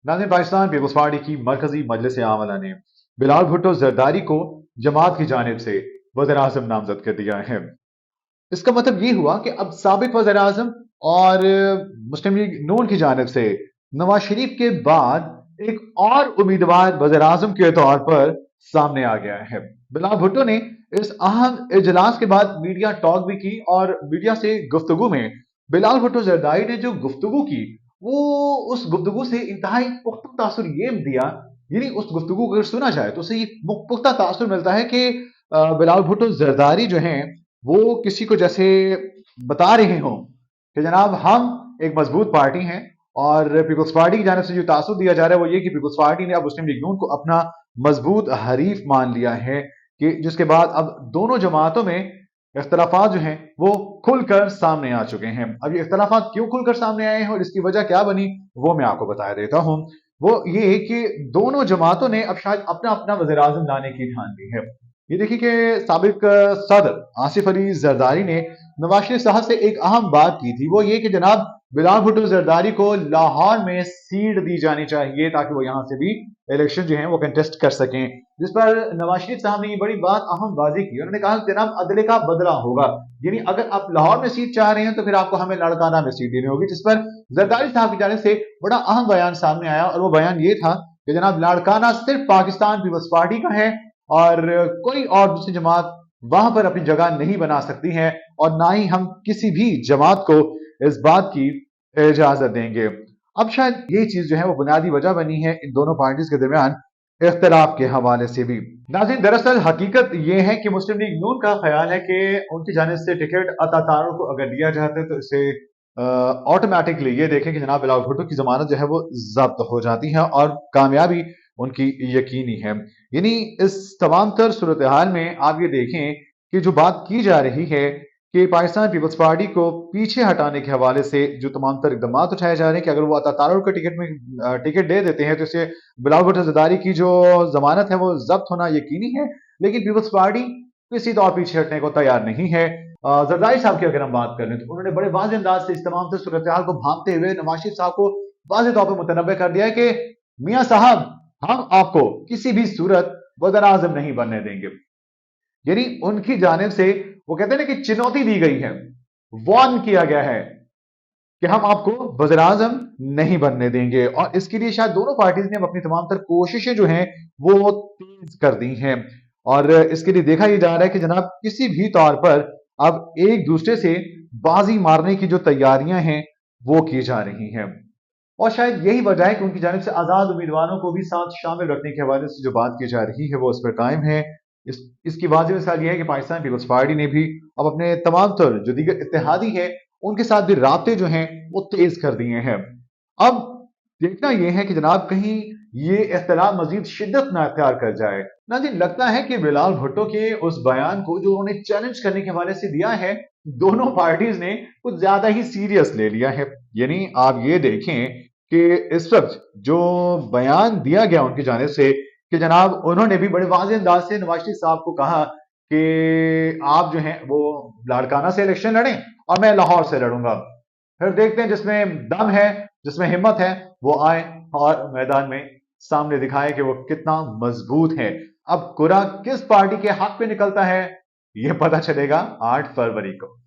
नाज़रीन, Pakistan peoples party की मरकजी मजलिस आमला ने बिलावल भुट्टो जरदारी को जमात की जानिब से वज़ीर आज़म नामजद कर दिया है। इसका मतलब ये हुआ कि अब साबिक वज़ीर आज़म और मुस्लिम लीग नून की जानिब से नवाज शरीफ के बाद एक और उम्मीदवार वज़ीर आज़म के तौर पर सामने आ गया है। बिलावल भुट्टो ने इस अहम इजलास के बाद मीडिया टॉक भी की और मीडिया से गुफ्तगू में बिलावल भुट्टो जरदारी ने जो गुफ्तगू की, वो उस गुफ्तगू से इंतहाई पुख्ता तासुर ये दिया, यानी उस गुफ्तगू को अगर सुना जाए तो उसे ये पुख्ता तासुर मिलता है कि बिलावल भुट्टो जरदारी जो हैं वो किसी को जैसे बता रहे हों कि जनाब हम एक मजबूत पार्टी हैं, और पीपल्स पार्टी की जानिब से जो तासुर दिया जा रहा है वो ये कि पीपल्स पार्टी ने अब मुस्लिम लीग नून को अपना मजबूत हरीफ मान लिया है, कि जिसके बाद अब दोनों जमातों में इख्तलाफात जो हैं वो खुलकर सामने आ चुके हैं। अब ये इख्तलाफात क्यों खुलकर सामने आए हैं और इसकी वजह क्या बनी, वो मैं आपको बता देता हूँ। वो ये कि दोनों जमातों ने अब शायद अपना अपना वज़ीर आज़म लाने की ठान ली है। ये देखिए कि साबिक सदर आसिफ अली जरदारी ने नवाज शरीफ साहब से एक अहम बात की थी, वो ये कि जनाब बिलावल भुट्टो जरदारी को लाहौर में सीट दी जानी चाहिए ताकि वो यहाँ से भी इलेक्शन जो है वो कंटेस्ट कर सकें, जिस पर नवाज शरीफ साहब ने ये बड़ी बात अहम बाजी की। उन्होंने कहा जनाब अदले का बदला होगा, यानी अगर आप लाहौर में सीट चाह रहे हैं तो फिर आपको हमें लाड़काना में सीट देनी होगी, जिस पर जरदारी साहब की जानिब से बड़ा अहम बयान सामने आया, और वो बयान ये था कि जनाब लाड़काना सिर्फ पाकिस्तान पीपल्स पार्टी का है और कोई और दूसरी जमात वहां पर अपनी जगह नहीं बना सकती है, और ना ही हम किसी भी जमात को इस बात की इजाजत देंगे। अब शायद ये चीज जो है वो बुनियादी वजह बनी है इन दोनों पार्टीज के दरमियान इख्तलाफ के हवाले से भी। नाज़रीन, दरअसल हकीकत ये है कि मुस्लिम लीग नून का ख्याल है कि उनकी जानिब से टिकट अता को अगर दिया जाता है तो इसे ऑटोमेटिकली ये देखें कि जनाब बिलावल भुट्टो की जमानत जो है वो जब्त हो जाती है और कामयाबी उनकी यकीनी है। यानी इस तमाम तर सूरत हाल में आप ये देखें कि जो बात की जा रही है कि पाकिस्तान पीपल्स पार्टी को पीछे हटाने के हवाले से जो तमाम तर इकदाम उठाए जा रहे हैं कि अगर वो अता को टिकट में टिकट दे देते हैं तो इससे बिलावल भुट्टो जरदारी की जो जमानत है वो जब्त होना यकीनी है, लेकिन पीपल्स पार्टी किसी तौर पीछे हटने को तैयार नहीं है। जरदारी साहब की अगर हम बात कर लें तो उन्होंने बड़े वाज़ेह अंदाज से इस तमाम तर सूरत हाल को भांपते हुए नवाज शरीफ साहब को वाज़ेह तौर पर मुतनब्बे कर दिया है कि मियाँ साहब हम आपको किसी भी सूरत वज़ीर आज़म नहीं बनने देंगे। यानी उनकी जानिब से वो कहते हैं ना कि चुनौती दी गई है, वार्न किया गया है कि हम आपको वज़ीर आज़म नहीं बनने देंगे, और इसके लिए शायद दोनों पार्टीज ने अपनी तमाम तर कोशिशें जो हैं वो तेज कर दी हैं, और इसके लिए देखा यह जा रहा है कि जनाब किसी भी तौर पर अब एक दूसरे से बाजी मारने की जो तैयारियां हैं वो की जा रही हैं, और शायद यही वजह है कि उनकी जानिब से आजाद उम्मीदवारों को भी साथ शामिल रखने के हवाले से जो बात की जा रही है वो उस पर कायम है। इसकी वाज़ेह मिसाल यह है कि पाकिस्तान पीपल्स पार्टी ने भी अब अपने तमाम तर जो दीगर इत्तेहादी है उनके साथ भी राब्ते जो हैं वो तेज कर दिए हैं। अब देखना यह है कि जनाब कहीं ये इख्तिलाफ मजीद शिद्दत ना अख्तियार कर जाए। नाज़रीन, लगता है कि बिलावल भुट्टो के उस बयान को जो उन्होंने चैलेंज करने के हवाले से दिया है, दोनों पार्टीज ने कुछ ज्यादा ही सीरियस ले लिया है। यानी आप ये देखें कि इस वक्त जो बयान दिया गया उनकी जानिब से कि जनाब उन्होंने भी बड़े वाज़ेह अंदाज से नवाज शरीफ साहब को कहा कि आप जो हैं वो लाड़काना से इलेक्शन लड़ें और मैं लाहौर से लड़ूंगा, फिर देखते हैं जिसमें दम है जिसमें हिम्मत है वो आए और मैदान में सामने दिखाए कि वो कितना मजबूत है। अब कुरा किस पार्टी के हक पे निकलता है ये पता चलेगा 8 फरवरी को।